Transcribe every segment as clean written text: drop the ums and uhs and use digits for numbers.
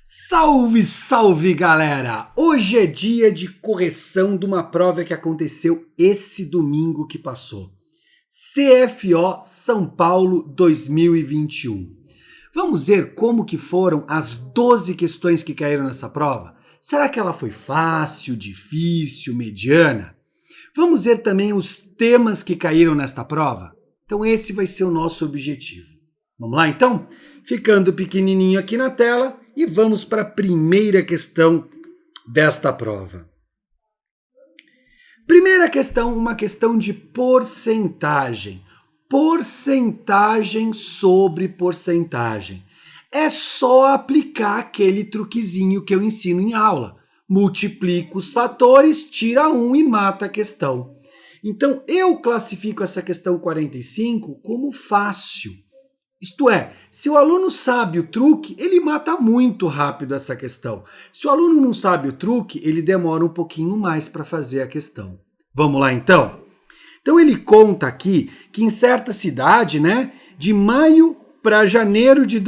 Salve, salve galera! Hoje é dia de correção de uma prova que aconteceu esse domingo que passou. CFO São Paulo 2021. Vamos ver como que foram as 12 questões que caíram nessa prova? Será que ela foi fácil, difícil, mediana? Vamos ver também os temas que caíram nesta prova? Então esse vai ser o nosso objetivo. Vamos lá então? Ficando pequenininho aqui na tela e vamos para a primeira questão desta prova. Primeira questão, uma questão de porcentagem. Porcentagem sobre porcentagem. É só aplicar aquele truquezinho que eu ensino em aula. Multiplica os fatores, tira um e mata a questão. Então, eu classifico essa questão 45 como fácil. Isto é, se o aluno sabe o truque, ele mata muito rápido essa questão. Se o aluno não sabe o truque, ele demora um pouquinho mais para fazer a questão. Vamos lá então? Então ele conta aqui que em certa cidade, de maio para janeiro de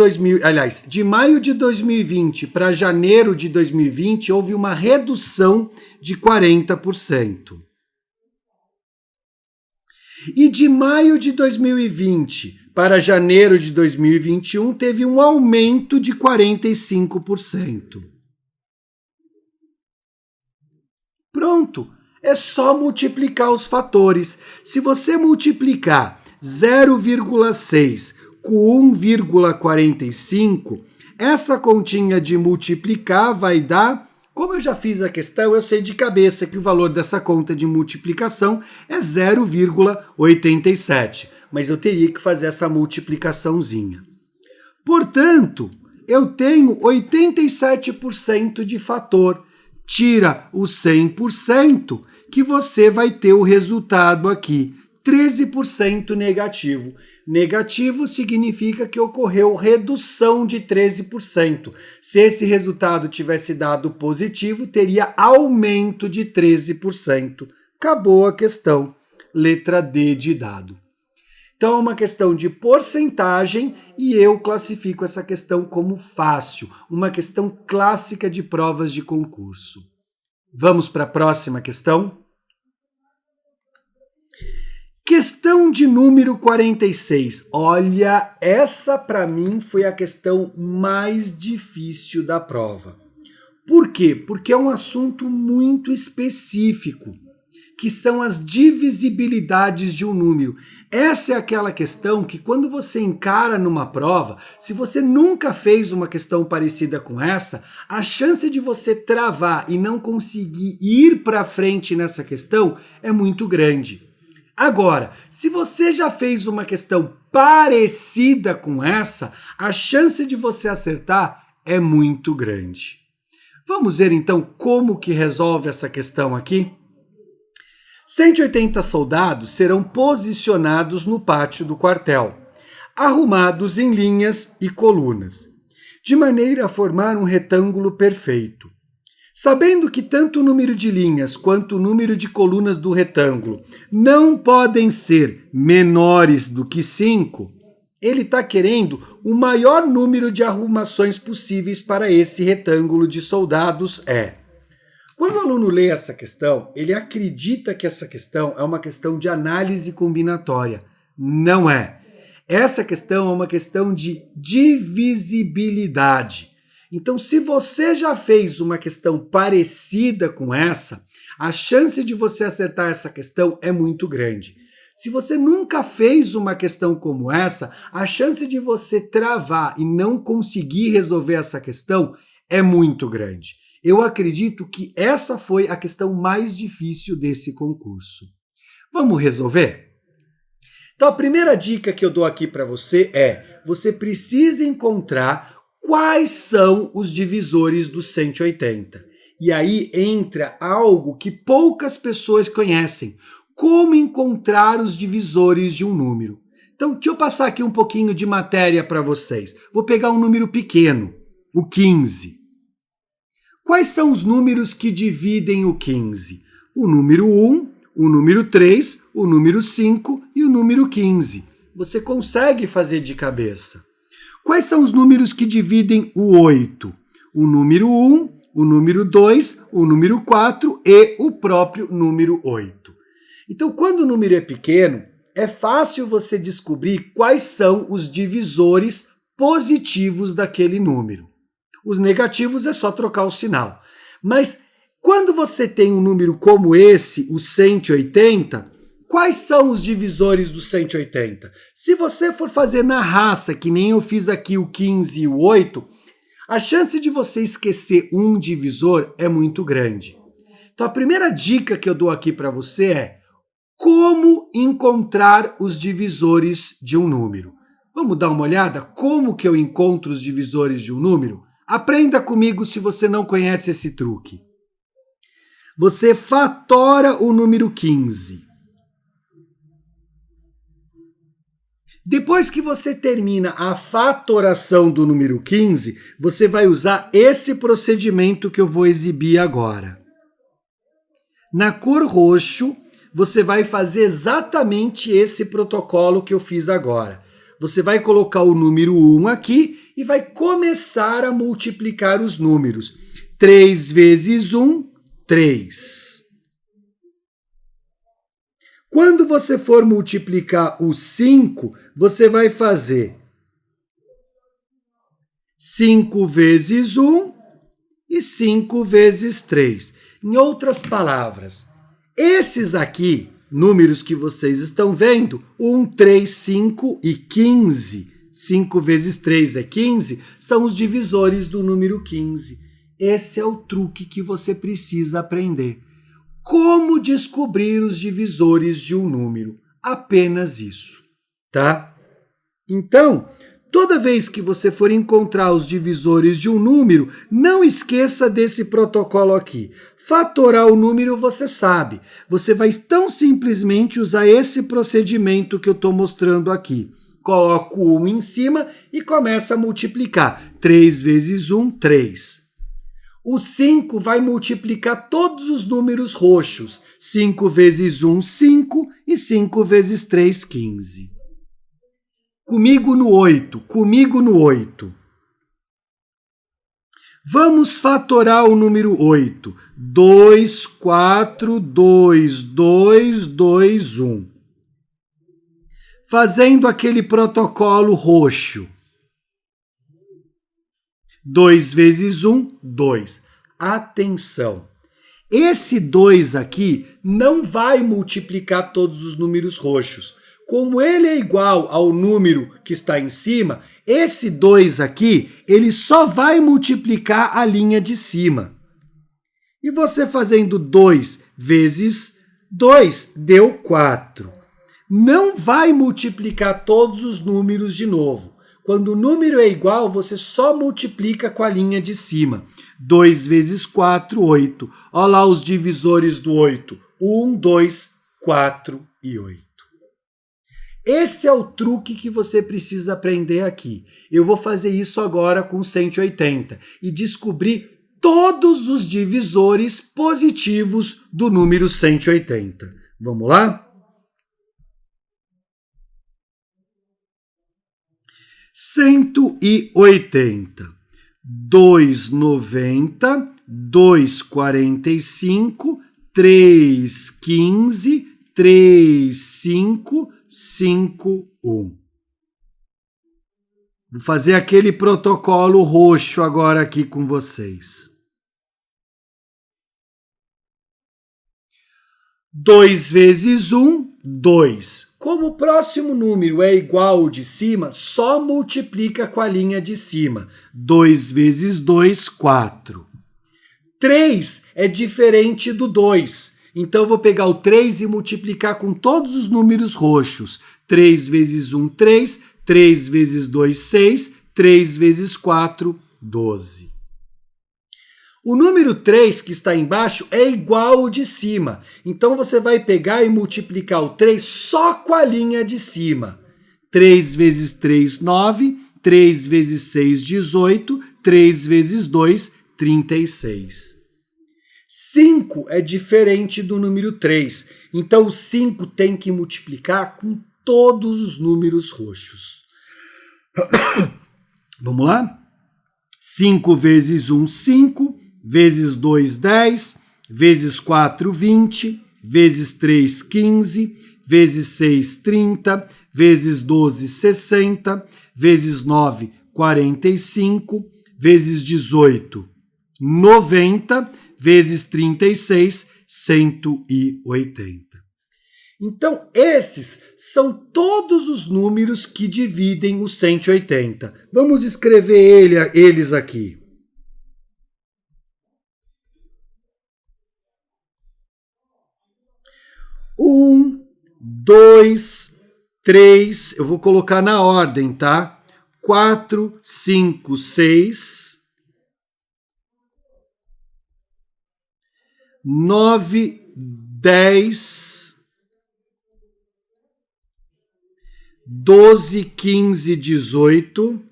de maio de 2020 para janeiro de 2020 houve uma redução de 40%. E de maio de 2020 para janeiro de 2021 teve um aumento de 45%. Pronto, é só multiplicar os fatores. Se você multiplicar 0,6 com 1,45, essa continha de multiplicar vai dar, como eu já fiz a questão, eu sei de cabeça que o valor dessa conta de multiplicação é 0,87, mas eu teria que fazer essa multiplicaçãozinha. Portanto, eu tenho 87% de fator. Tira o 100% que você vai ter o resultado aqui, 13% negativo. Negativo significa que ocorreu redução de 13%. Se esse resultado tivesse dado positivo, teria aumento de 13%. Acabou a questão. Letra D de dado. Então é uma questão de porcentagem e eu classifico essa questão como fácil, uma questão clássica de provas de concurso. Vamos para a próxima questão? Questão de número 46. Olha, essa para mim foi a questão mais difícil da prova. Por quê? Porque é um assunto muito específico, que são as divisibilidades de um número. Essa é aquela questão que quando você encara numa prova, se você nunca fez uma questão parecida com essa, a chance de você travar e não conseguir ir para frente nessa questão é muito grande. Agora, se você já fez uma questão parecida com essa, a chance de você acertar é muito grande. Vamos ver então como que resolve essa questão aqui? 180 soldados serão posicionados no pátio do quartel, arrumados em linhas e colunas, de maneira a formar um retângulo perfeito. Sabendo que tanto o número de linhas quanto o número de colunas do retângulo não podem ser menores do que 5, ele está querendo o maior número de arrumações possíveis para esse retângulo de soldados Quando o aluno lê essa questão, ele acredita que essa questão é uma questão de análise combinatória. Não é. Essa questão é uma questão de divisibilidade. Então, se você já fez uma questão parecida com essa, a chance de você acertar essa questão é muito grande. Se você nunca fez uma questão como essa, a chance de você travar e não conseguir resolver essa questão é muito grande. Eu acredito que essa foi a questão mais difícil desse concurso. Vamos resolver? Então, a primeira dica que eu dou aqui para você é: você precisa encontrar quais são os divisores do 180. E aí entra algo que poucas pessoas conhecem: como encontrar os divisores de um número. Então, deixa eu passar aqui um pouquinho de matéria para vocês. Vou pegar um número pequeno, o 15. Quais são os números que dividem o 15? O número 1, o número 3, o número 5 e o número 15. Você consegue fazer de cabeça. Quais são os números que dividem o 8? o número 1, o número 2, o número 4 e o próprio número 8. Então, quando o número é pequeno, é fácil você descobrir quais são os divisores positivos daquele número. Os negativos é só trocar o sinal. Mas quando você tem um número como esse, o 180, quais são os divisores do 180? Se você for fazer na raça, que nem eu fiz aqui o 15 e o 8, a chance de você esquecer um divisor é muito grande. Então a primeira dica que eu dou aqui para você é como encontrar os divisores de um número. Vamos dar uma olhada como que eu encontro os divisores de um número? Aprenda comigo se você não conhece esse truque. Você fatora o número 15. Depois que você termina a fatoração do número 15, você vai usar esse procedimento que eu vou exibir agora. Na cor roxo, você vai fazer exatamente esse protocolo que eu fiz agora. Você vai colocar o número 1 aqui e vai começar a multiplicar os números. 3 vezes 1, 3. Quando você for multiplicar o 5, você vai fazer 5 vezes 1 e 5 vezes 3. Em outras palavras, esses aqui, números que vocês estão vendo, 1, 3, 5 e 15, 5 vezes 3 é 15, são os divisores do número 15. Esse é o truque que você precisa aprender. Como descobrir os divisores de um número? Apenas isso, tá? Então, toda vez que você for encontrar os divisores de um número, não esqueça desse protocolo aqui. Fatorar o número você sabe. Você vai tão simplesmente usar esse procedimento que eu estou mostrando aqui. Coloca o 1 em cima e começa a multiplicar. 3 vezes 1, 3. O 5 vai multiplicar todos os números roxos. 5 vezes 1, 5 e 5 vezes 3, 15. Comigo no 8, comigo no 8. Vamos fatorar o número 8. 2, 4, 2, 2, 2, 1. Fazendo aquele protocolo roxo. 2 vezes 1, 2. Atenção! Esse 2 aqui não vai multiplicar todos os números roxos. Como ele é igual ao número que está em cima, esse 2 aqui, ele só vai multiplicar a linha de cima. E você fazendo 2 vezes 2, deu 4. Não vai multiplicar todos os números de novo. Quando o número é igual, você só multiplica com a linha de cima. 2 vezes 4, 8. Olha lá os divisores do 8. 1, 2, 4 e 8. Esse é o truque que você precisa aprender aqui. Eu vou fazer isso agora com 180 e descobrir todos os divisores positivos do número 180. Vamos lá? 180, 290, 245, 315, 35, 5, 1. Vou fazer aquele protocolo roxo agora aqui com vocês. 2 vezes 1, 2. Como o próximo número é igual ao de cima, só multiplica com a linha de cima. 2 vezes 2, 4. 3 é diferente do 2. Então, eu vou pegar o 3 e multiplicar com todos os números roxos. 3 vezes 1, 3. 3 vezes 2, 6. 3 vezes 4, 12. O número 3 que está embaixo é igual ao de cima. Então, você vai pegar e multiplicar o 3 só com a linha de cima. 3 vezes 3, 9. 3 vezes 6, 18. 3 vezes 2, 36. 5 é diferente do número 3. Então, o 5 tem que multiplicar com todos os números roxos. Vamos lá? 5 vezes 1, 5, vezes 2, 10, vezes 4, 20, vezes 3, 15, vezes 6, 30, vezes 12, 60, vezes 9, 45, vezes 18, 90, vezes 36, 180. Então, esses são todos os números que dividem o 180. Vamos escrever eles aqui. 1, 2, 3, eu vou colocar na ordem, tá? 4, 5, 6, 9, 10, 12, 15, 18,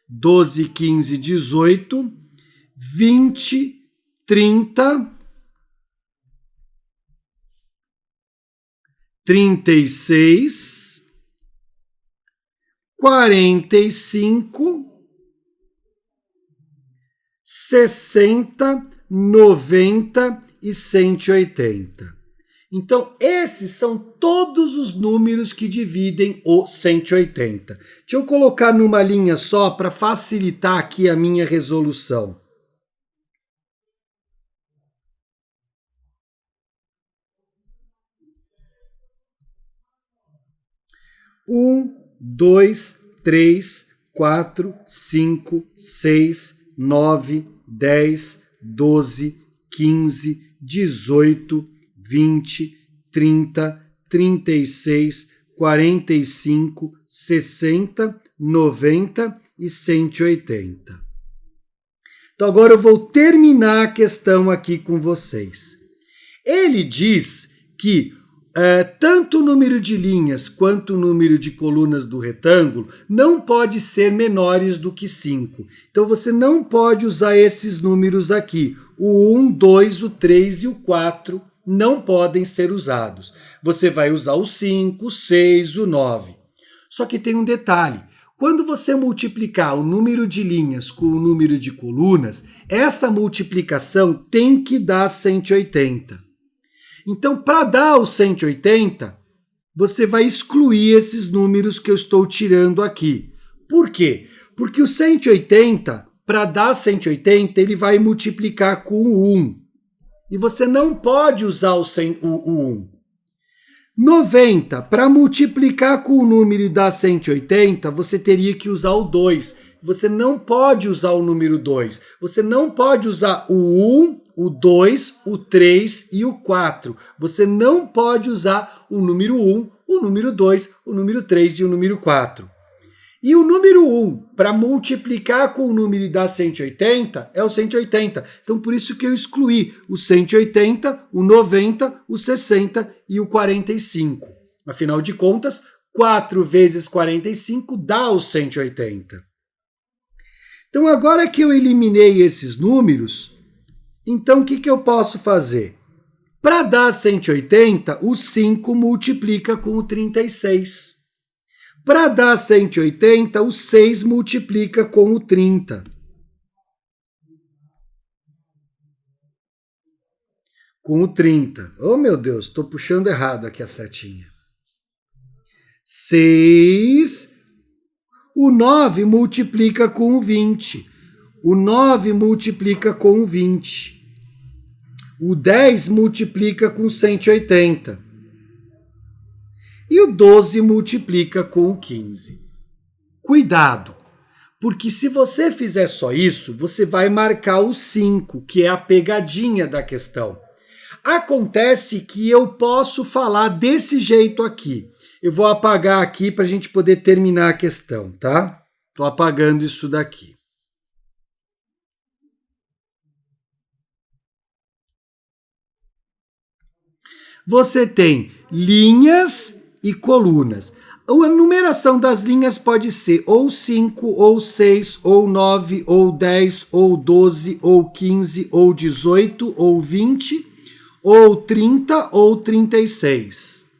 12, 15, 18, 20, 30, 36, 45, 60, 90 e 180. Então, esses são todos os números que dividem o 180. Deixa eu colocar numa linha só para facilitar aqui a minha resolução. 1, 2, 3, 4, 5, 6, 9, 10, 12, 15, 18, 20, 30, 36, 45, 60, 90 e 180. Então agora eu vou terminar a questão aqui com vocês. Ele diz que tanto o número de linhas quanto o número de colunas do retângulo não pode ser menores do que 5. Então você não pode usar esses números aqui. O 1, 2, o 3 e o 4 não podem ser usados. Você vai usar o 5, o 6, o 9. Só que tem um detalhe. Quando você multiplicar o número de linhas com o número de colunas, essa multiplicação tem que dar 180. Então, para dar o 180, você vai excluir esses números que eu estou tirando aqui. Por quê? Porque o 180, para dar 180, ele vai multiplicar com o 1. E você não pode usar o 1. 90, para multiplicar com o número e dar 180, você teria que usar o 2. Você não pode usar o número 2. Você não pode usar o 1, o 2, o 3 e o 4. Você não pode usar o número 1, o número 2, o número 3 e o número 4. E o número 1, para multiplicar com o número e dar 180, é o 180. Então, por isso que eu excluí o 180, o 90, o 60 e o 45. Afinal de contas, 4 vezes 45 dá os 180. Então, agora que eu eliminei esses números, então o que eu posso fazer? Para dar 180, o 5 multiplica com o 36. Para dar 180, o 6 multiplica com o 30. Com o 30. Oh, meu Deus, estou puxando errado aqui a setinha. 6. O 9 multiplica com o 20. O 9 multiplica com o 20. O 10 multiplica com 180. E o 12 multiplica com o 15. Cuidado, porque se você fizer só isso, você vai marcar o 5, que é a pegadinha da questão. Acontece que eu posso falar desse jeito aqui. Eu vou apagar aqui para a gente poder terminar a questão, tá? Estou apagando isso daqui. Você tem linhas e colunas. A numeração das linhas pode ser ou 5, ou 6, ou 9, ou 10, ou 12, ou 15, ou 18, ou 20, ou 30, ou 36.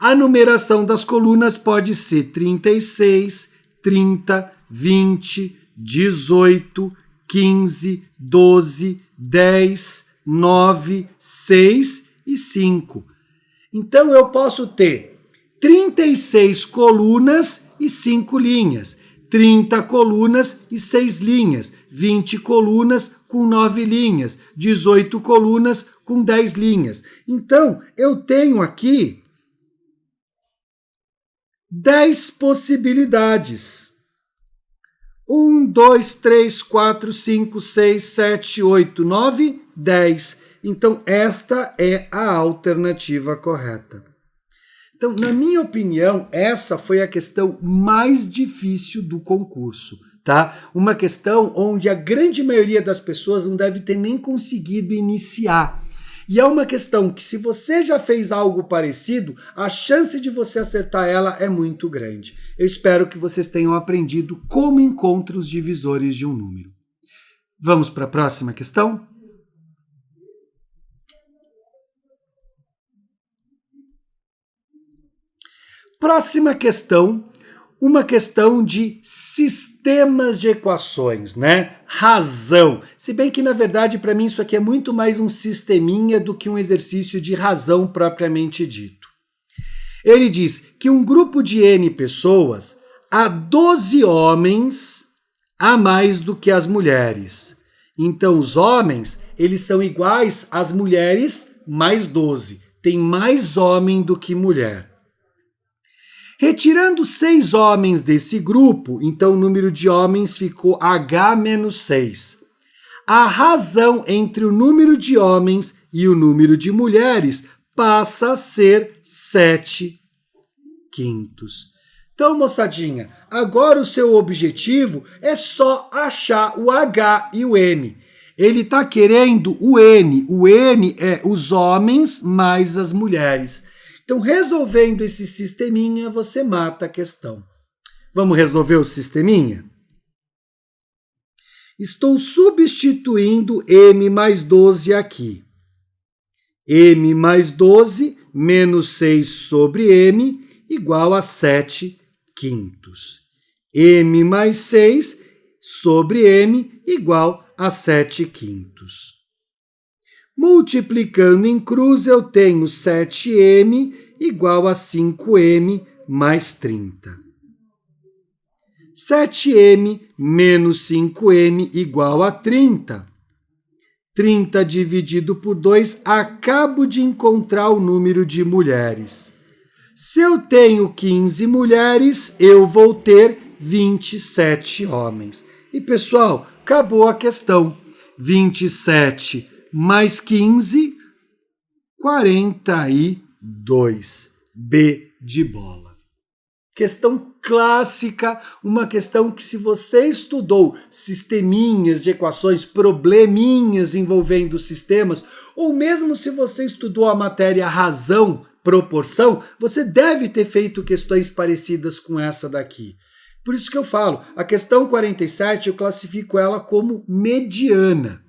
A numeração das colunas pode ser 36, 30, 20, 18, 15, 12, 10, 9, 6 e 5. Então eu posso ter 36 colunas e 5 linhas, 30 colunas e 6 linhas, 20 colunas com 9 linhas, 18 colunas com 10 linhas. Então eu tenho aqui 10 possibilidades. 1, 2, 3, 4, 5, 6, 7, 8, 9, 10. Então, esta é a alternativa correta. Então, na minha opinião, essa foi a questão mais difícil do concurso, tá? Uma questão onde a grande maioria das pessoas não deve ter nem conseguido iniciar. E é uma questão que, se você já fez algo parecido, a chance de você acertar ela é muito grande. Eu espero que vocês tenham aprendido como encontra os divisores de um número. Vamos para a próxima questão? Próxima questão, uma questão de sistemas de equações, né? Razão. Se bem que, na verdade, para mim isso aqui é muito mais um sisteminha do que um exercício de razão propriamente dito. Ele diz que um grupo de N pessoas há 12 homens a mais do que as mulheres. Então, os homens, eles são iguais às mulheres mais 12. Tem mais homem do que mulher. Retirando 6 homens desse grupo, então o número de homens ficou H menos 6. A razão entre o número de homens e o número de mulheres passa a ser 7 quintos. Então, moçadinha, agora o seu objetivo é só achar o H e o M. Ele está querendo o N. O N é os homens mais as mulheres. Então, resolvendo esse sisteminha, você mata a questão. Vamos resolver o sisteminha? Estou substituindo M mais 12 aqui. M mais 12 menos 6 sobre M igual a 7 quintos. M mais 6 sobre M igual a 7 quintos. Multiplicando em cruz, eu tenho 7m igual a 5m mais 30. 7m menos 5m igual a 30. 30 dividido por 2, acabo de encontrar o número de mulheres. Se eu tenho 15 mulheres, eu vou ter 27 homens. E, pessoal, acabou a questão. 27 mais 15, 42. B de bola. Questão clássica, uma questão que, se você estudou sisteminhas de equações, probleminhas envolvendo sistemas, ou mesmo se você estudou a matéria razão, proporção, você deve ter feito questões parecidas com essa daqui. Por isso que eu falo, a questão 47 eu classifico ela como mediana.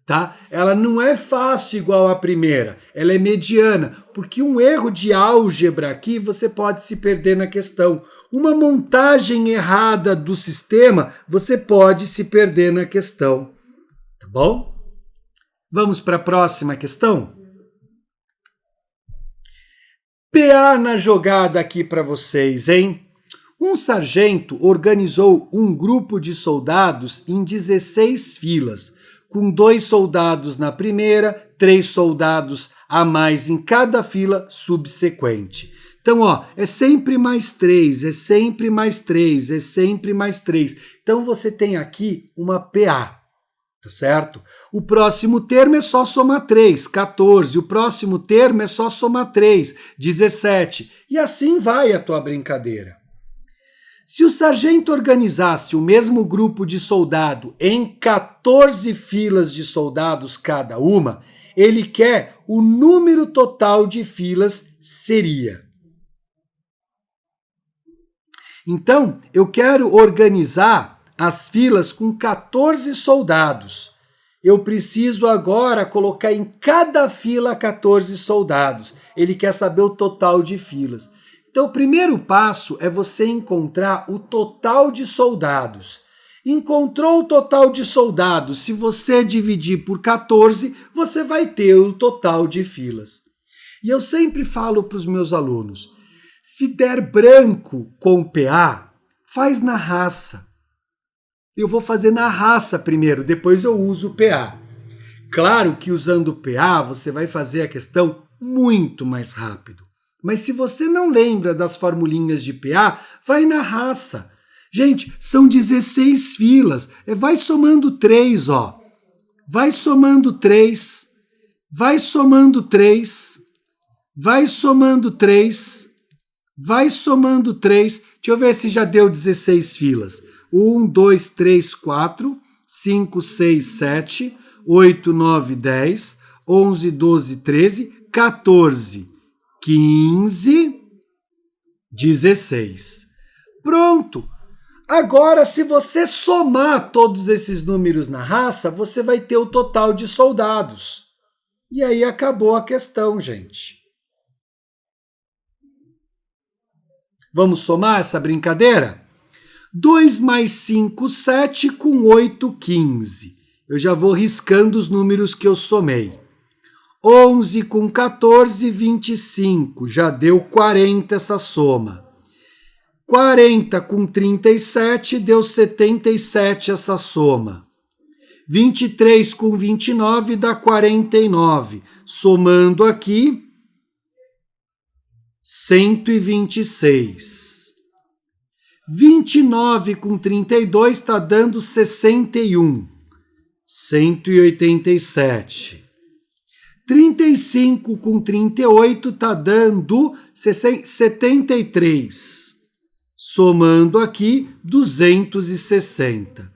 Tá? Ela não é fácil igual à primeira, ela é mediana, porque um erro de álgebra aqui você pode se perder na questão. Uma montagem errada do sistema, você pode se perder na questão. Tá bom? Vamos para a próxima questão? PA na jogada aqui para vocês, hein? Um sargento organizou um grupo de soldados em 16 filas, com 2 soldados na primeira, 3 soldados a mais em cada fila subsequente. Então, é sempre mais 3, é sempre mais 3, é sempre mais 3. Então, você tem aqui uma PA, tá certo? O próximo termo é só somar 3, 14. O próximo termo é só somar 3, 17. E assim vai a tua brincadeira. Se o sargento organizasse o mesmo grupo de soldado em 14 filas de soldados cada uma, ele quer o número total de filas seria. Então, eu quero organizar as filas com 14 soldados. eu preciso agora colocar em cada fila 14 soldados. Ele quer saber o total de filas. Então, o primeiro passo é você encontrar o total de soldados. Encontrou o total de soldados, se você dividir por 14, você vai ter o total de filas. E eu sempre falo para os meus alunos, se der branco com PA, faz na raça. Eu vou fazer na raça primeiro, depois eu uso o PA. Claro que usando o PA, você vai fazer a questão muito mais rápido. Mas se você não lembra das formulinhas de PA, vai na raça. Gente, são 16 filas. Vai somando 3, ó. Vai somando 3. Vai somando 3. Vai somando 3. Vai somando 3. Deixa eu ver se já deu 16 filas. 1, 2, 3, 4, 5, 6, 7, 8, 9, 10, 11, 12, 13, 14, 15, 16. Pronto! Agora, se você somar todos esses números na raça, você vai ter o total de soldados. E aí acabou a questão, gente. Vamos somar essa brincadeira? 2 mais 5, 7, com 8, 15. Eu já vou riscando os números que eu somei. 11 com 14, 25. Já deu 40 essa soma. 40 com 37, deu 77 essa soma. 23 com 29 dá 49. Somando aqui, 126. 29 com 32 está dando 61. 187. 35 com 38 está dando 73. Somando aqui, 260.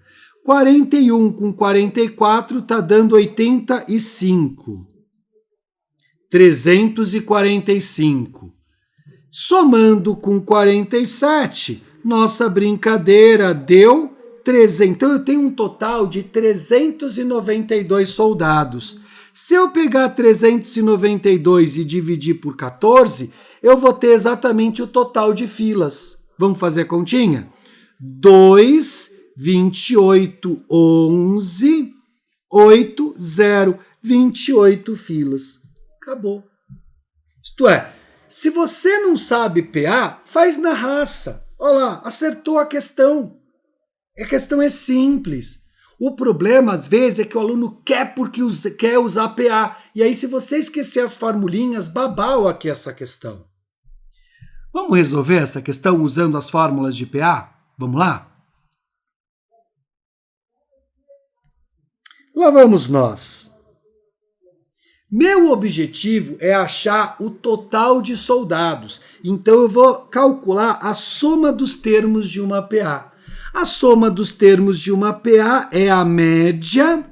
41 com 44 está dando 85. 345. Somando com 47, nossa brincadeira deu 300. Então eu tenho um total de 392 soldados. Se eu pegar 392 e dividir por 14, eu vou ter exatamente o total de filas. Vamos fazer a continha? 2, 28, 11, 8, 0, 28 filas. Acabou. Isto é, se você não sabe PA, faz na raça. Olha lá, acertou a questão. A questão é simples. O problema, às vezes, é que o aluno quer porque quer usar PA. E aí, se você esquecer as formulinhas, babau aqui essa questão. Vamos resolver essa questão usando as fórmulas de PA? Vamos lá? Lá vamos nós. Meu objetivo é achar o total de soldados. Então, eu vou calcular a soma dos termos de uma PA. A soma dos termos de uma PA é a média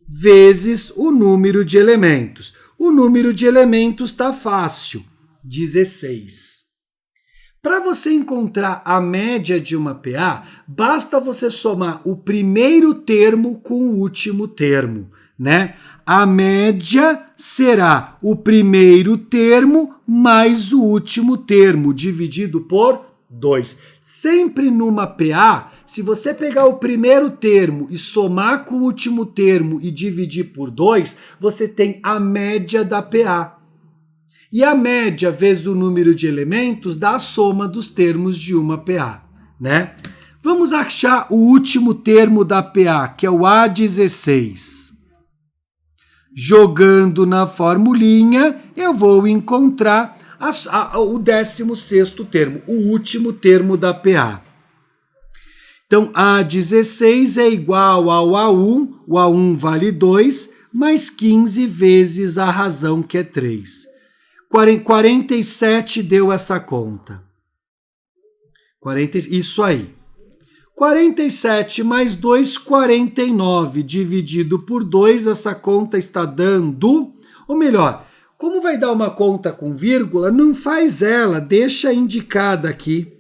vezes o número de elementos. O número de elementos está fácil, 16. Para você encontrar a média de uma PA, basta você somar o primeiro termo com o último termo, né? A média será o primeiro termo mais o último termo, dividido por 2. Sempre numa PA, se você pegar o primeiro termo e somar com o último termo e dividir por 2, você tem a média da PA. E a média vezes o número de elementos dá a soma dos termos de uma PA, né? Vamos achar o último termo da PA, que é o A16. Jogando na formulinha, eu vou encontrar o 16º termo, o último termo da PA. Então, A16 é igual ao A1, o A1 vale 2, mais 15 vezes a razão, que é 3. 47 deu essa conta. Isso aí. 47 mais 2, 49. Dividido por 2, essa conta está dando... Ou melhor, como vai dar uma conta com vírgula, não faz ela, deixa indicada aqui.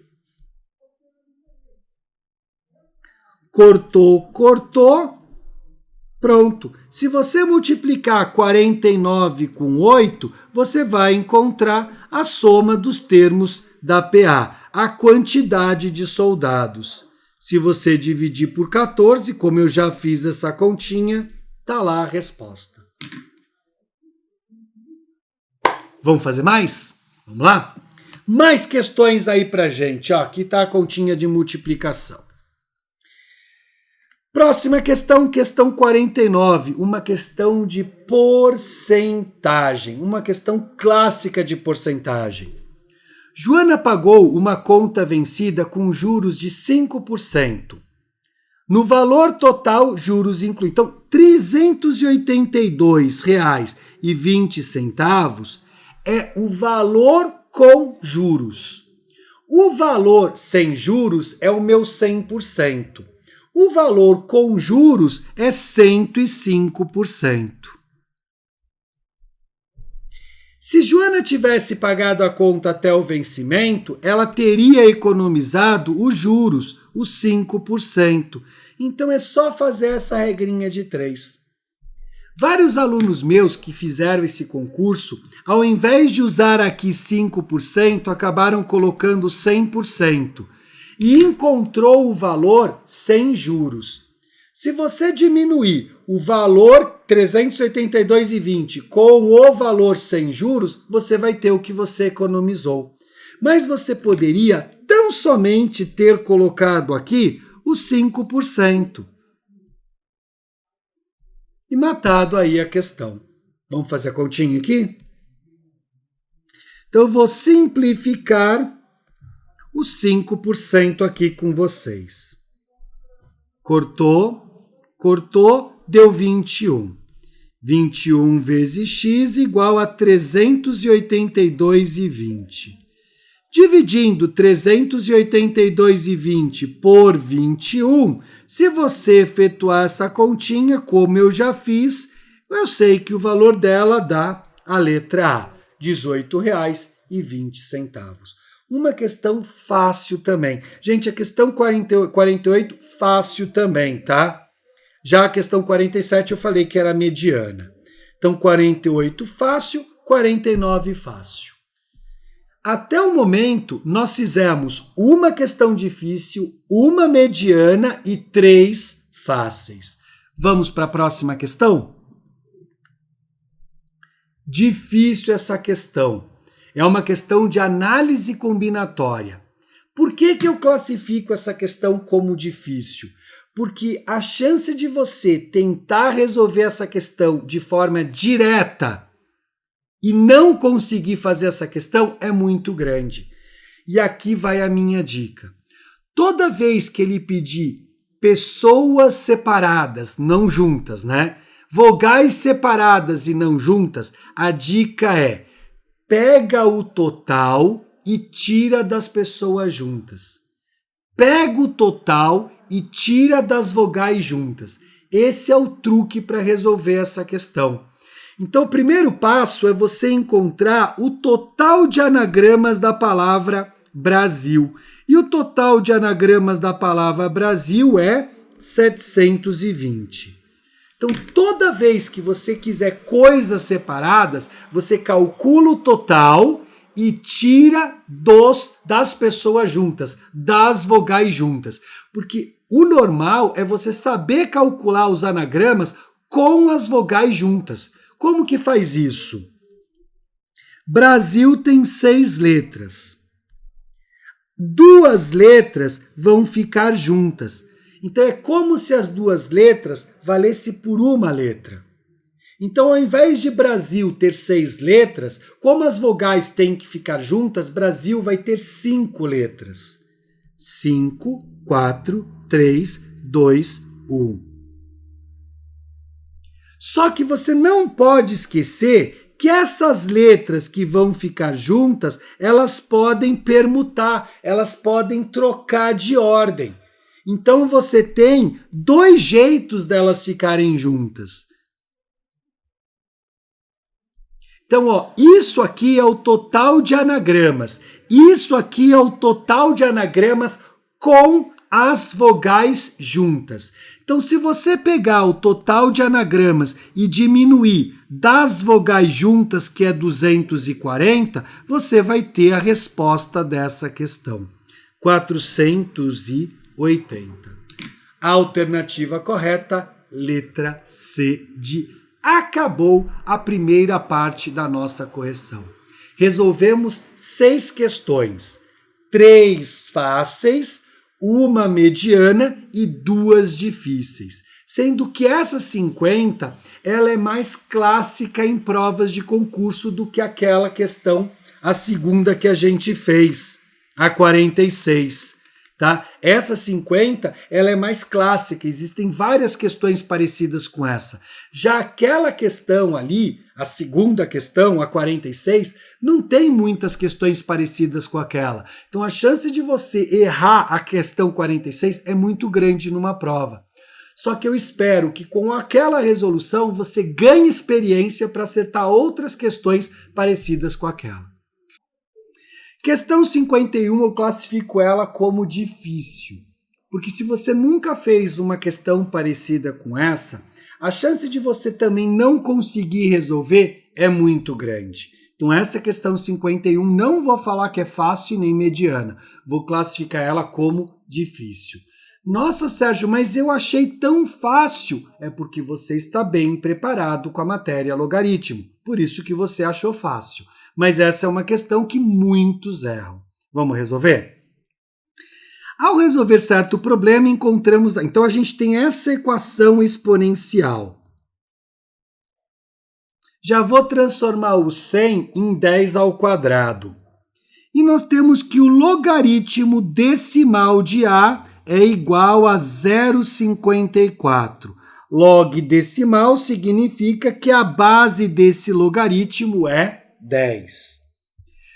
Cortou, cortou. Pronto. Se você multiplicar 49 com 8, você vai encontrar a soma dos termos da PA, a quantidade de soldados. Se você dividir por 14, como eu já fiz essa continha, tá lá a resposta. Vamos fazer mais? Vamos lá? Mais questões aí pra gente. Ó, aqui tá a continha de multiplicação. Próxima questão, questão 49, uma questão de porcentagem, uma questão clássica de porcentagem. Joana pagou uma conta vencida com juros de 5%. No valor total, juros incluídos. Então, R$ 382,20 é o valor com juros. O valor sem juros é o meu 100%. O valor com juros é 105%. Se Joana tivesse pagado a conta até o vencimento, ela teria economizado os juros, os 5%. Então é só fazer essa regrinha de 3. Vários alunos meus que fizeram esse concurso, ao invés de usar aqui 5%, acabaram colocando 100%. E encontrou o valor sem juros. Se você diminuir o valor 382,20 com o valor sem juros, você vai ter o que você economizou. Mas você poderia tão somente ter colocado aqui os 5% e matado aí a questão. Vamos fazer a continha aqui? Então eu vou simplificar os 5% aqui com vocês. Cortou, deu 21. 21 vezes x igual a 382,20. Dividindo 382,20 por 21, se você efetuar essa continha, como eu já fiz, eu sei que o valor dela dá a letra A, R$ 18,20. Uma questão fácil também. Gente, a questão 48, fácil também, tá? Já a questão 47 eu falei que era mediana. Então, 48 fácil, 49 fácil. Até o momento, nós fizemos uma questão difícil, uma mediana e 3 fáceis. Vamos para a próxima questão? Difícil essa questão. É uma questão de análise combinatória. Por que eu classifico essa questão como difícil? Porque a chance de você tentar resolver essa questão de forma direta e não conseguir fazer essa questão é muito grande. E aqui vai a minha dica. Toda vez que ele pedir pessoas separadas, não juntas, né? Vogais separadas e não juntas, a dica é: pega o total e tira das pessoas juntas. Pega o total e tira das vogais juntas. Esse é o truque para resolver essa questão. Então, o primeiro passo é você encontrar o total de anagramas da palavra Brasil. E o total de anagramas da palavra Brasil é 720. Então, toda vez que você quiser coisas separadas, você calcula o total e tira das pessoas juntas, das vogais juntas. Porque o normal é você saber calcular os anagramas com as vogais juntas. Como que faz isso? Brasil tem 6 letras. 2 letras vão ficar juntas. Então, é como se as 2 letras valessem por uma letra. Então, ao invés de Brasil ter 6 letras, como as vogais têm que ficar juntas, Brasil vai ter 5 letras. 5, 4, 3, 2, 1. Só que você não pode esquecer que essas letras que vão ficar juntas, elas podem permutar, elas podem trocar de ordem. Então, você tem 2 jeitos delas ficarem juntas. Então, isso aqui é o total de anagramas. Isso aqui é o total de anagramas com as vogais juntas. Então, se você pegar o total de anagramas e diminuir das vogais juntas, que é 240, você vai ter a resposta dessa questão. 480. A alternativa correta, letra C de acabou a primeira parte da nossa correção. Resolvemos 6 questões, 3 fáceis, uma mediana e 2 difíceis. Sendo que essa 50, ela é mais clássica em provas de concurso do que aquela questão, a segunda que a gente fez, a 46. Tá? Essa 50, ela é mais clássica, existem várias questões parecidas com essa. Já aquela questão ali, a segunda questão, a 46, não tem muitas questões parecidas com aquela. Então a chance de você errar a questão 46 é muito grande numa prova. Só que eu espero que com aquela resolução você ganhe experiência para acertar outras questões parecidas com aquela. Questão 51 eu classifico ela como difícil, porque se você nunca fez uma questão parecida com essa, a chance de você também não conseguir resolver é muito grande. Então essa questão 51 não vou falar que é fácil nem mediana, vou classificar ela como difícil. Nossa, Sérgio, mas eu achei tão fácil. É porque você está bem preparado com a matéria logaritmo, por isso que você achou fácil. Mas essa é uma questão que muitos erram. Vamos resolver? Ao resolver certo problema, encontramos... Então, a gente tem essa equação exponencial. Já vou transformar o 100 em 10 ao quadrado. E nós temos que o logaritmo decimal de A é igual a 0,54. Log decimal significa que a base desse logaritmo é 10.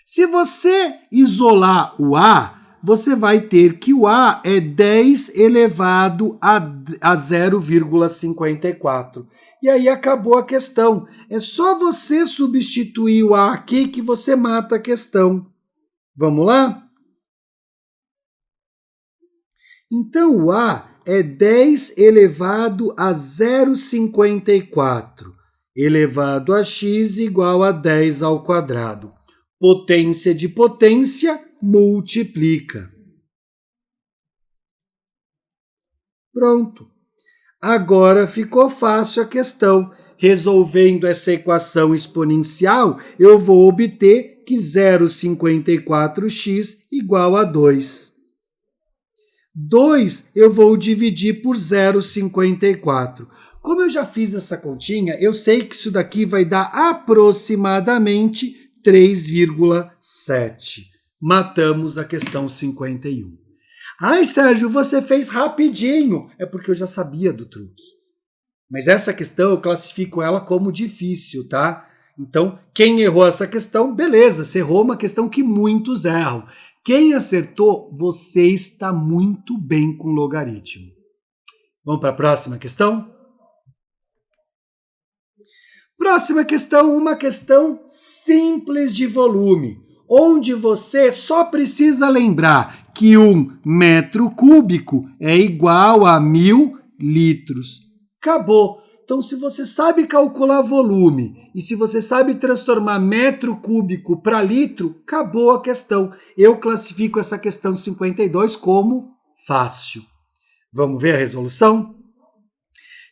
Se você isolar o A, você vai ter que o A é 10 elevado a 0,54. E aí acabou a questão. É só você substituir o A aqui que você mata a questão. Vamos lá? Então o A é 10 elevado a 0,54. Elevado a x igual a 10 ao quadrado. Potência de potência multiplica. Pronto. Agora ficou fácil a questão. Resolvendo essa equação exponencial, eu vou obter que 0,54x igual a 2. 2 eu vou dividir por 0,54. Como eu já fiz essa continha, eu sei que isso daqui vai dar aproximadamente 3,7. Matamos a questão 51. Ai, Sérgio, você fez rapidinho. É porque eu já sabia do truque. Mas essa questão eu classifico ela como difícil, tá? Então, quem errou essa questão, beleza, você errou uma questão que muitos erram. Quem acertou, você está muito bem com logaritmo. Vamos para a próxima questão? Próxima questão, uma questão simples de volume, onde você só precisa lembrar que 1 metro cúbico é igual a 1.000 litros. Acabou. Então, se você sabe calcular volume e se você sabe transformar metro cúbico para litro, acabou a questão. Eu classifico essa questão 52 como fácil. Vamos ver a resolução?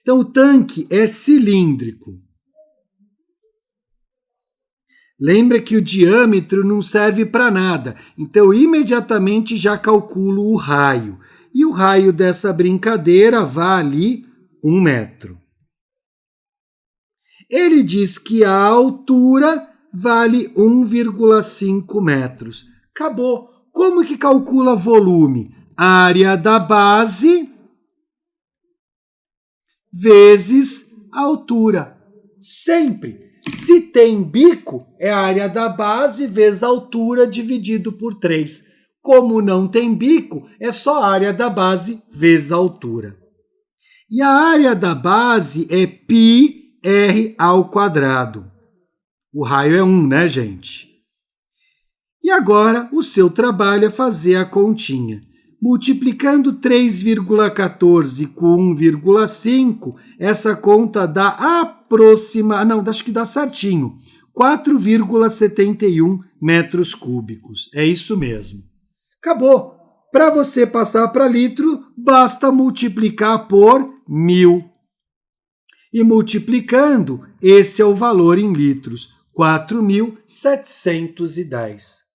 Então, o tanque é cilíndrico. Lembra que o diâmetro não serve para nada, então imediatamente já calculo o raio. E o raio dessa brincadeira vale 1 metro. Ele diz que a altura vale 1,5 metros. Acabou. Como que calcula volume? Área da base vezes a altura. Sempre. Se tem bico, é a área da base vezes a altura dividido por 3. Como não tem bico, é só a área da base vezes a altura. E a área da base é πr ao quadrado. O raio é 1, né, gente? E agora o seu trabalho é fazer a continha. Multiplicando 3,14 com 1,5, essa conta dá acho que dá certinho, 4,71 metros cúbicos. É isso mesmo. Acabou. Para você passar para litro, basta multiplicar por 1.000. E multiplicando, esse é o valor em litros, 4.710.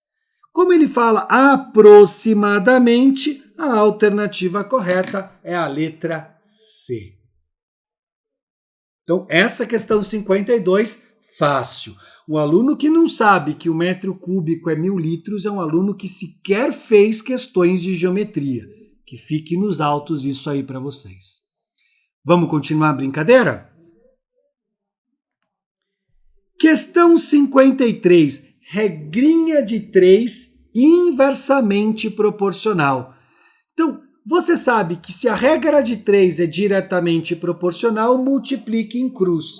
Como ele fala aproximadamente, a alternativa correta é a letra C. Então, essa questão 52, fácil. Um aluno que não sabe que o metro cúbico é 1.000 litros é um aluno que sequer fez questões de geometria. Que fique nos autos isso aí para vocês. Vamos continuar a brincadeira? Questão 53. Regrinha de 3 inversamente proporcional. Então, você sabe que se a regra de 3 é diretamente proporcional, multiplique em cruz.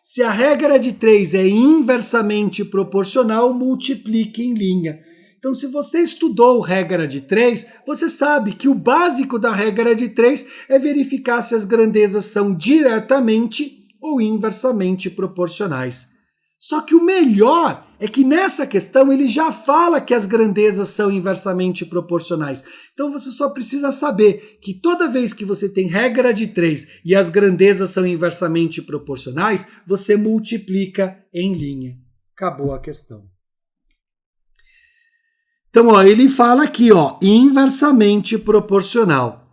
Se a regra de 3 é inversamente proporcional, multiplique em linha. Então, se você estudou regra de 3, você sabe que o básico da regra de 3 é verificar se as grandezas são diretamente ou inversamente proporcionais. Só que o melhor é que nessa questão ele já fala que as grandezas são inversamente proporcionais. Então você só precisa saber que toda vez que você tem regra de 3 e as grandezas são inversamente proporcionais, você multiplica em linha. Acabou a questão. Então, ele fala aqui, inversamente proporcional.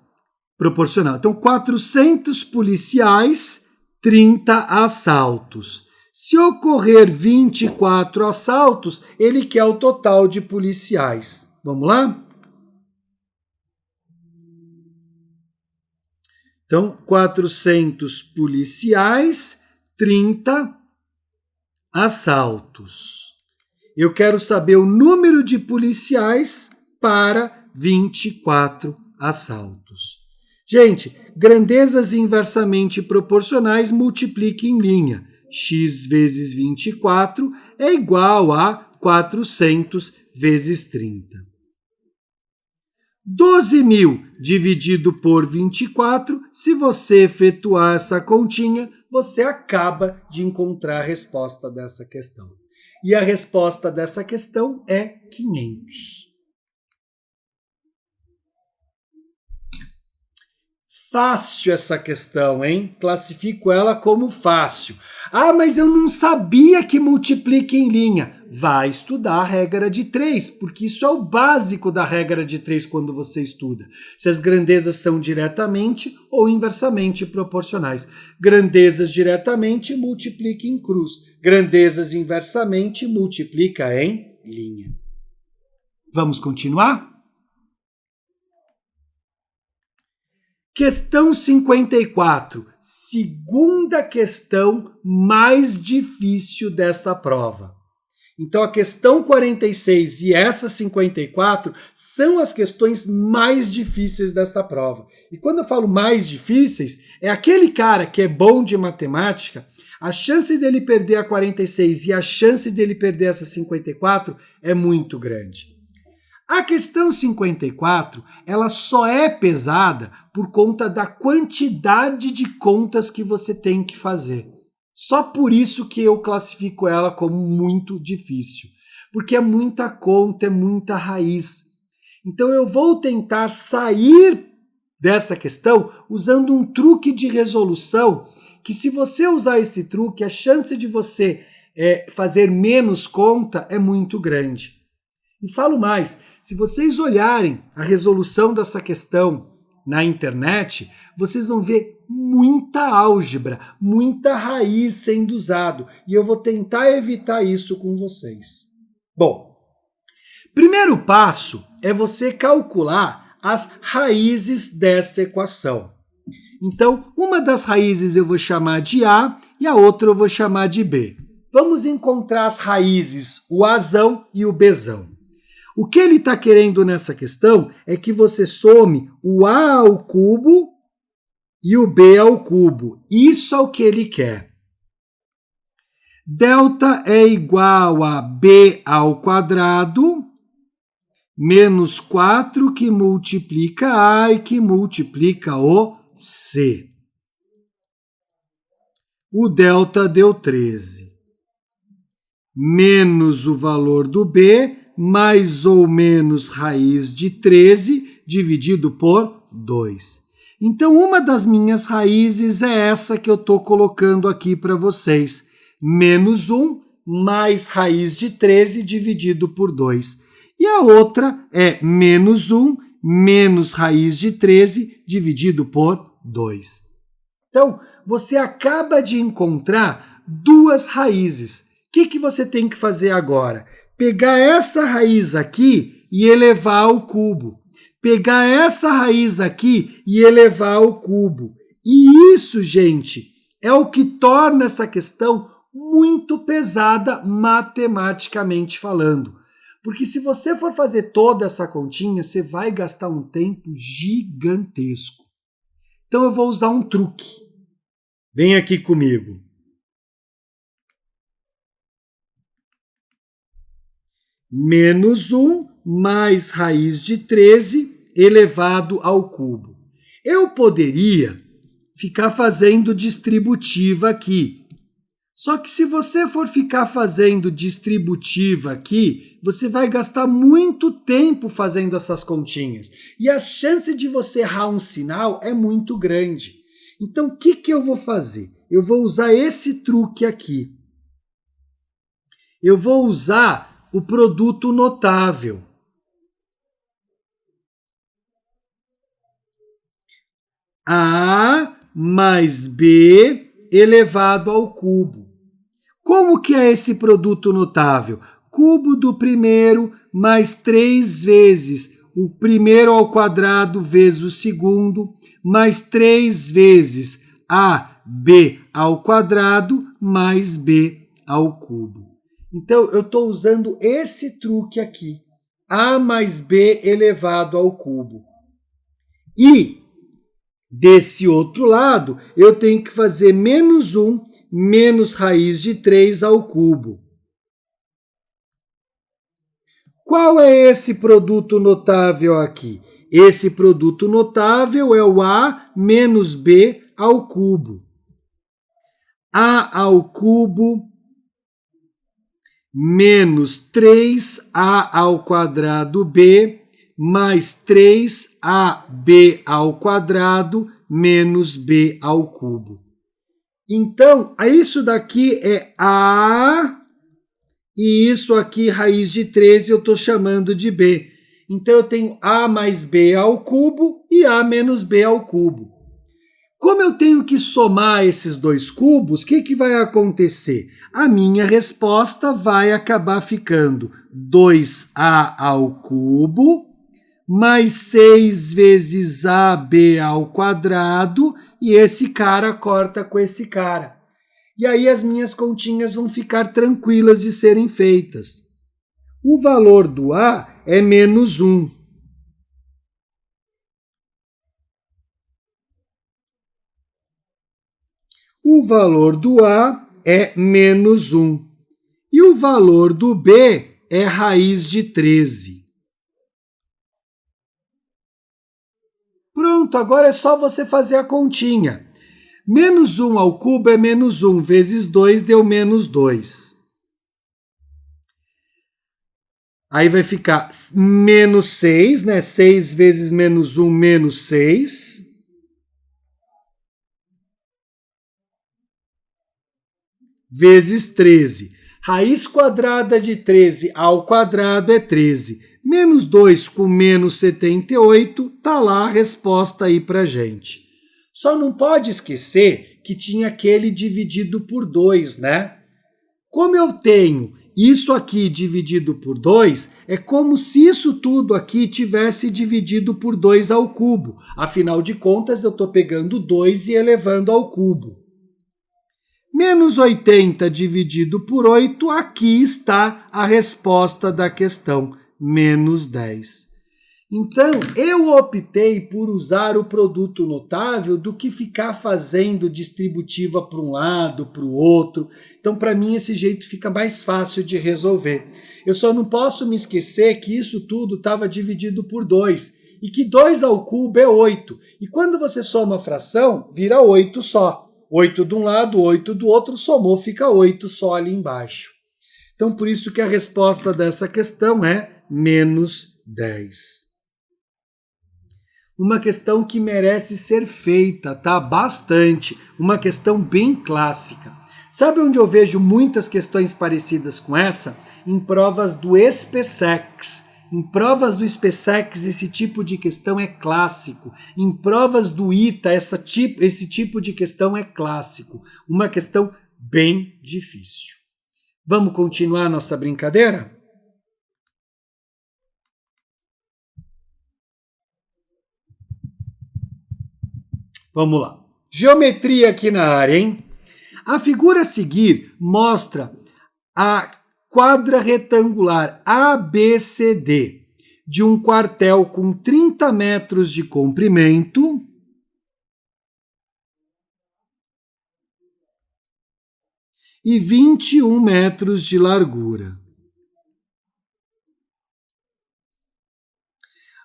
Então, 400 policiais, 30 assaltos. Se ocorrer 24 assaltos, ele quer o total de policiais. Vamos lá? Então, 400 policiais, 30 assaltos. Eu quero saber o número de policiais para 24 assaltos. Gente, grandezas inversamente proporcionais multiplique em linha. X vezes 24 é igual a 400 vezes 30. 12.000 dividido por 24, se você efetuar essa continha, você acaba de encontrar a resposta dessa questão. E a resposta dessa questão é 500. Fácil essa questão, hein? Classifico ela como fácil. Ah, mas eu não sabia que multiplica em linha. Vai estudar a regra de 3, porque isso é o básico da regra de 3 quando você estuda. Se as grandezas são diretamente ou inversamente proporcionais. Grandezas diretamente multiplica em cruz. Grandezas inversamente multiplica em linha. Vamos continuar? Questão 54, segunda questão mais difícil desta prova. Então, a questão 46 e essa 54 são as questões mais difíceis desta prova. E quando eu falo mais difíceis, é aquele cara que é bom de matemática, a chance dele perder a 46 e a chance dele perder essa 54 é muito grande. A questão 54, ela só é pesada por conta da quantidade de contas que você tem que fazer. Só por isso que eu classifico ela como muito difícil, porque é muita conta, é muita raiz. Então eu vou tentar sair dessa questão usando um truque de resolução, que se você usar esse truque, a chance de você fazer menos conta é muito grande. E falo mais, se vocês olharem a resolução dessa questão na internet, vocês vão ver muita álgebra, muita raiz sendo usado. E eu vou tentar evitar isso com vocês. Bom, primeiro passo é você calcular as raízes dessa equação. Então, uma das raízes eu vou chamar de A e a outra eu vou chamar de B. Vamos encontrar as raízes, o Azão e o Bzão. O que ele está querendo nessa questão é que você some o A ao cubo e o B ao cubo. Isso é o que ele quer. Delta é igual a B ao quadrado menos 4 que multiplica A e que multiplica o C. O delta deu 13. Menos o valor do B, mais ou menos raiz de 13, dividido por 2. Então, uma das minhas raízes é essa que eu estou colocando aqui para vocês. Menos 1 mais raiz de 13 dividido por 2. E a outra é menos 1 menos raiz de 13 dividido por 2. Então, você acaba de encontrar duas raízes. O que você tem que fazer agora? Pegar essa raiz aqui e elevar ao cubo. Pegar essa raiz aqui e elevar ao cubo. E isso, gente, é o que torna essa questão muito pesada matematicamente falando. Porque se você for fazer toda essa continha, você vai gastar um tempo gigantesco. Então eu vou usar um truque. Vem aqui comigo. Menos 1 mais raiz de 13 elevado ao cubo. Eu poderia ficar fazendo distributiva aqui. Só que se você for ficar fazendo distributiva aqui, você vai gastar muito tempo fazendo essas continhas. E a chance de você errar um sinal é muito grande. Então, o que eu vou fazer? Eu vou usar esse truque aqui. Eu vou usar o produto notável. A mais B elevado ao cubo. Como que é esse produto notável? Cubo do primeiro mais 3 vezes o primeiro ao quadrado vezes o segundo, mais 3 vezes AB ao quadrado mais B ao cubo. Então, eu estou usando esse truque aqui. A mais B elevado ao cubo. E, desse outro lado, eu tenho que fazer menos 1 menos raiz de 3 ao cubo. Qual é esse produto notável aqui? Esse produto notável é o A menos B ao cubo. A ao cubo menos 3A ao quadrado B mais 3AB ao quadrado menos B ao cubo. Então, isso daqui é A e isso aqui, raiz de 13, eu estou chamando de B. Então, eu tenho A mais B ao cubo e A menos B ao cubo. Como eu tenho que somar esses dois cubos, o que vai acontecer? A minha resposta vai acabar ficando 2A ao cubo mais 6 vezes AB ao quadrado e esse cara corta com esse cara. E aí as minhas continhas vão ficar tranquilas de serem feitas. O valor do A é menos 1. O valor do A é menos 1. E o valor do B é raiz de 13. Pronto, agora é só você fazer a continha. Menos 1 ao cubo é menos 1 vezes 2 deu menos 2. Aí vai ficar menos 6, né? 6 vezes menos 1, menos 6. Vezes 13. Raiz quadrada de 13 ao quadrado é 13. Menos 2 com menos 78, tá lá a resposta aí pra gente. Só não pode esquecer que tinha aquele dividido por 2, né? Como eu tenho isso aqui dividido por 2, é como se isso tudo aqui tivesse dividido por 2 ao cubo. Afinal de contas, eu estou pegando 2 e elevando ao cubo. Menos 80 dividido por 8, aqui está a resposta da questão, menos 10. Então, eu optei por usar o produto notável do que ficar fazendo distributiva para um lado, para o outro. Então, para mim, esse jeito fica mais fácil de resolver. Eu só não posso me esquecer que isso tudo estava dividido por 2 e que 2 ao cubo é 8. E quando você soma a fração, vira 8 só. 8 de um lado, 8 do outro, somou, fica 8 só ali embaixo. Então, por isso que a resposta dessa questão é menos 10. Uma questão que merece ser feita, tá? Bastante. Uma questão bem clássica. Sabe onde eu vejo muitas questões parecidas com essa? Em provas do SPSEC. Em provas do SPSEC, esse tipo de questão é clássico. Em provas do ITA, esse tipo de questão é clássico. Uma questão bem difícil. Vamos continuar nossa brincadeira? Vamos lá. Geometria aqui na área, hein? A figura a seguir mostra a quadra retangular ABCD de um quartel com 30 metros de comprimento e 21 metros de largura.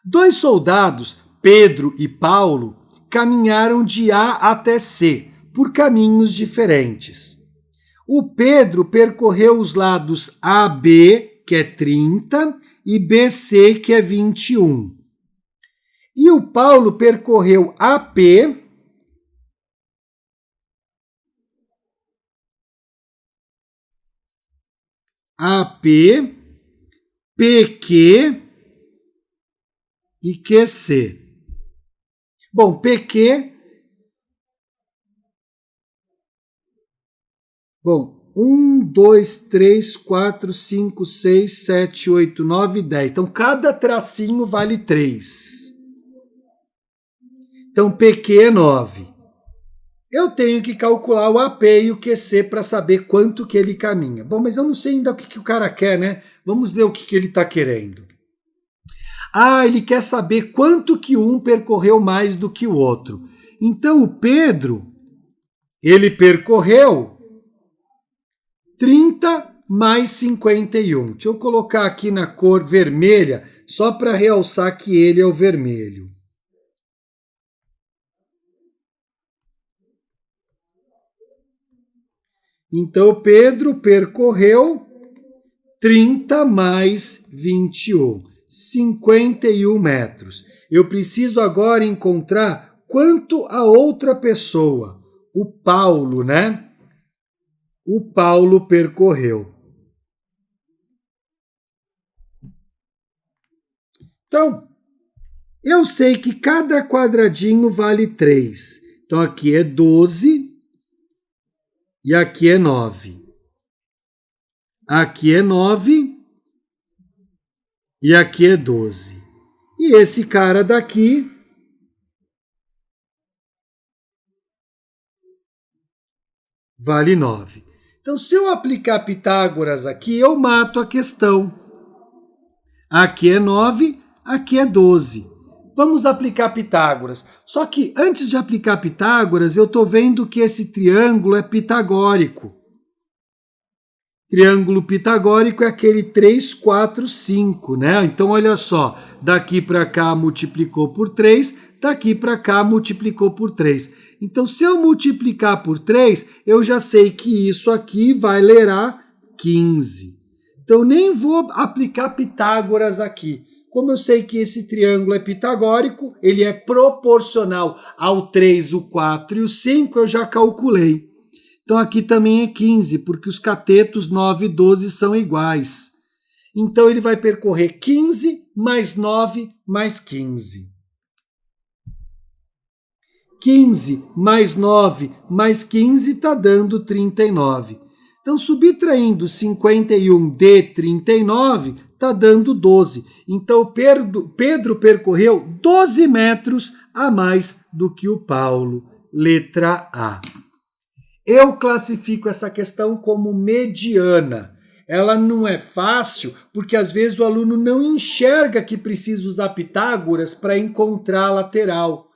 Dois soldados, Pedro e Paulo, caminharam de A até C, por caminhos diferentes. O Pedro percorreu os lados AB, que é 30, e BC, que é 21. E o Paulo percorreu AP, PQ e QC. Bom, PQ... Bom, 1, 2, 3, 4, 5, 6, 7, 8, 9, 10. Então, cada tracinho vale 3. Então, PQ é 9. Eu tenho que calcular o AP e o QC para saber quanto que ele caminha. Bom, mas eu não sei ainda o que o cara quer, né? Vamos ver o que ele está querendo. Ah, ele quer saber quanto que um percorreu mais do que o outro. Então, o Pedro, ele percorreu 30 mais 51. Deixa eu colocar aqui na cor vermelha, só para realçar que ele é o vermelho. Então, o Pedro percorreu 30 mais 21, 51 metros. Eu preciso agora encontrar quanto a outra pessoa, o Paulo, né? O Paulo percorreu. Então, eu sei que cada quadradinho vale 3. Então, aqui é 12 e aqui é 9. Aqui é 9 e aqui é 12. E esse cara daqui vale 9. Então, se eu aplicar Pitágoras aqui, eu mato a questão. Aqui é 9, aqui é 12. Vamos aplicar Pitágoras. Só que antes de aplicar Pitágoras, eu estou vendo que esse triângulo é pitagórico. Triângulo pitagórico é aquele 3, 4, 5, né? Então, olha só, daqui para cá multiplicou por 3, daqui para cá multiplicou por 3. Então, se eu multiplicar por 3, eu já sei que isso aqui vai lerar 15. Então, nem vou aplicar Pitágoras aqui. Como eu sei que esse triângulo é pitagórico, ele é proporcional ao 3, o 4 e o 5, eu já calculei. Então, aqui também é 15, porque os catetos 9 e 12 são iguais. Então, ele vai percorrer 15 mais 9 mais 15. 15 mais 9 mais 15 está dando 39. Então, subtraindo 51 de 39, está dando 12. Então, Pedro percorreu 12 metros a mais do que o Paulo. Letra A. Eu classifico essa questão como mediana. ela não é fácil porque às vezes o aluno não enxerga que precisa usar Pitágoras para encontrar a lateral.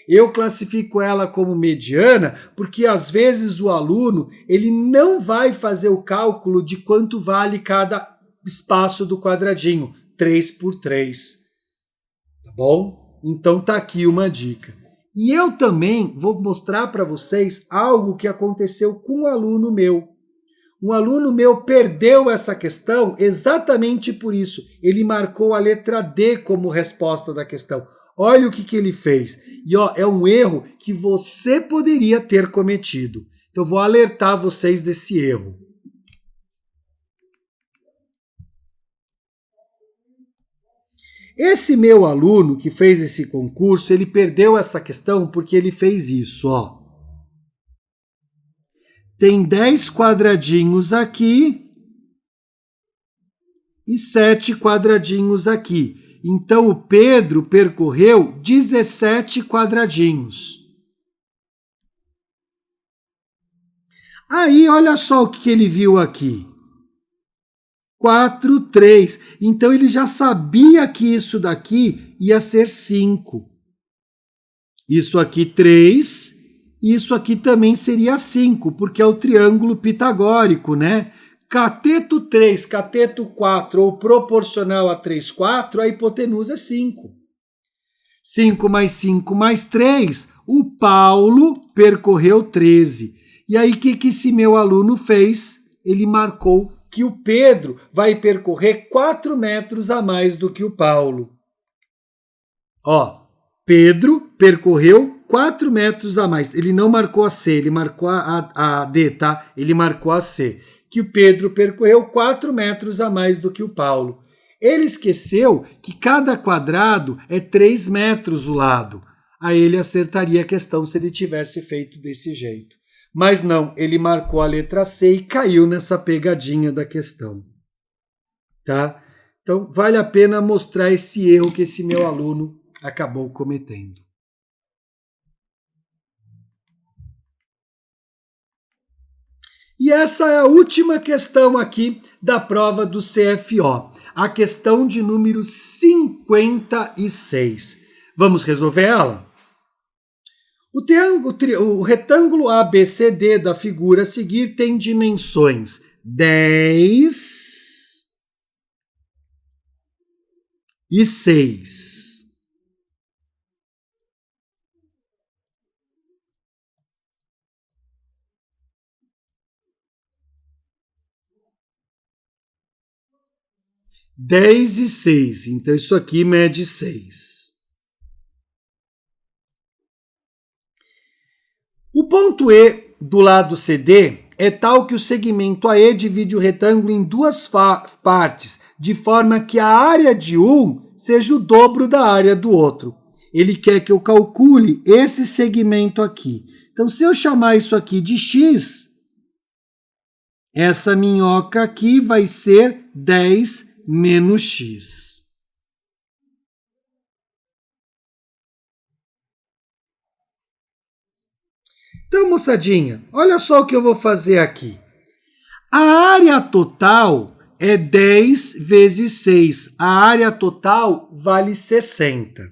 Eu classifico ela como mediana porque às vezes o aluno ele não vai fazer o cálculo de quanto vale cada espaço do quadradinho, 3 por 3. Tá bom? Então tá aqui uma dica. E eu também vou mostrar para vocês algo que aconteceu com um aluno meu. Um aluno meu perdeu essa questão exatamente por isso. Ele marcou a letra D como resposta da questão. Olha o que ele fez. E ó, é um erro que você poderia ter cometido. Então vou alertar vocês desse erro. Esse meu aluno que fez esse concurso, ele perdeu essa questão porque ele fez isso, ó. Tem 10 quadradinhos aqui e 7 quadradinhos aqui. Então, o Pedro percorreu 17 quadradinhos. Aí, olha só o que ele viu aqui. 4, 3. Então, ele já sabia que isso daqui ia ser 5. Isso aqui, 3. Isso aqui também seria 5, porque é o triângulo pitagórico, né? Cateto 3, cateto 4 ou proporcional a 3, 4, a hipotenusa é 5. 5 mais 5 mais 3, o Paulo percorreu 13. E aí, o que esse meu aluno fez? Ele marcou que o Pedro vai percorrer 4 metros a mais do que o Paulo. Ó, Pedro percorreu 4 metros a mais. Ele não marcou a C, ele marcou a D, tá? Ele marcou a C. Que o Pedro percorreu 4 metros a mais do que o Paulo. Ele esqueceu que cada quadrado é 3 metros o lado. Aí ele acertaria a questão se ele tivesse feito desse jeito. Mas não, ele marcou a letra C e caiu nessa pegadinha da questão. Tá? Então, vale a pena mostrar esse erro que esse meu aluno acabou cometendo. E essa é a última questão aqui da prova do CFO, a questão de número 56. Vamos resolver ela? O retângulo ABCD da figura a seguir tem dimensões 10 e 6. Dez e 6, então isso aqui mede 6. O ponto E do lado CD é tal que o segmento AE divide o retângulo em duas partes, de forma que a área de um seja o dobro da área do outro. Ele quer que eu calcule esse segmento aqui. Então, se eu chamar isso aqui de X, essa minhoca aqui vai ser 10 menos X. Então, moçadinha, olha só o que eu vou fazer aqui. A área total é 10 vezes 6. A área total vale 60.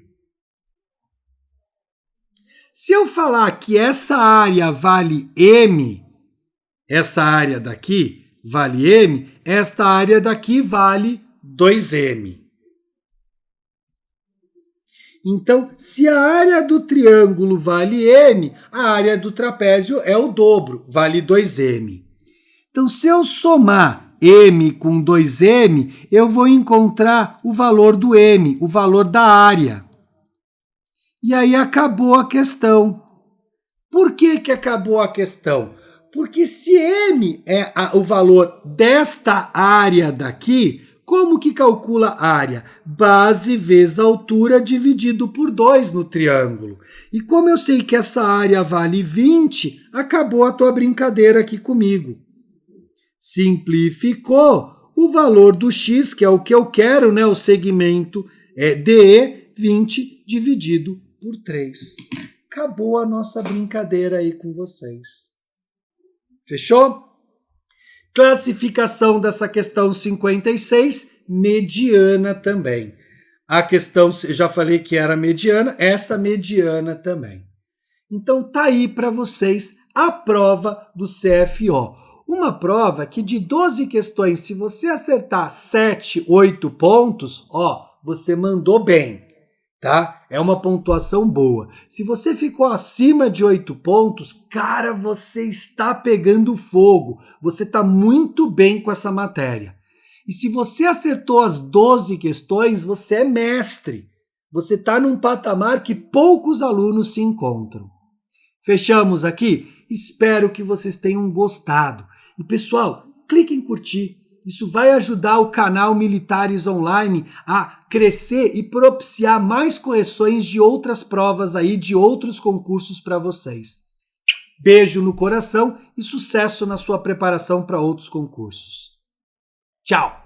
Se eu falar que essa área vale M, essa área daqui vale M, esta área daqui vale 2M. Então, se a área do triângulo vale M, a área do trapézio é o dobro, vale 2M. Então, se eu somar M com 2M, eu vou encontrar o valor do M, o valor da área. E aí acabou a questão. Por que acabou a questão? Porque se M é o valor desta área daqui, como que calcula a área? Base vezes altura dividido por 2 no triângulo. E como eu sei que essa área vale 20, acabou a tua brincadeira aqui comigo. Simplificou, o valor do x, que é o que eu quero, né? O segmento é DE, 20 dividido por 3. Acabou a nossa brincadeira aí com vocês. Fechou? Classificação dessa questão 56, mediana também. A questão, já falei que era mediana, essa mediana também. Então tá aí para vocês a prova do CFO. Uma prova que de 12 questões, se você acertar 7, 8 pontos, você mandou bem, tá? É uma pontuação boa. Se você ficou acima de 8 pontos, cara, você está pegando fogo. Você está muito bem com essa matéria. E se você acertou as 12 questões, você é mestre. Você está num patamar que poucos alunos se encontram. Fechamos aqui? Espero que vocês tenham gostado. E pessoal, clique em curtir. Isso vai ajudar o canal Militares Online a crescer e propiciar mais correções de outras provas aí, de outros concursos para vocês. Beijo no coração e sucesso na sua preparação para outros concursos. Tchau!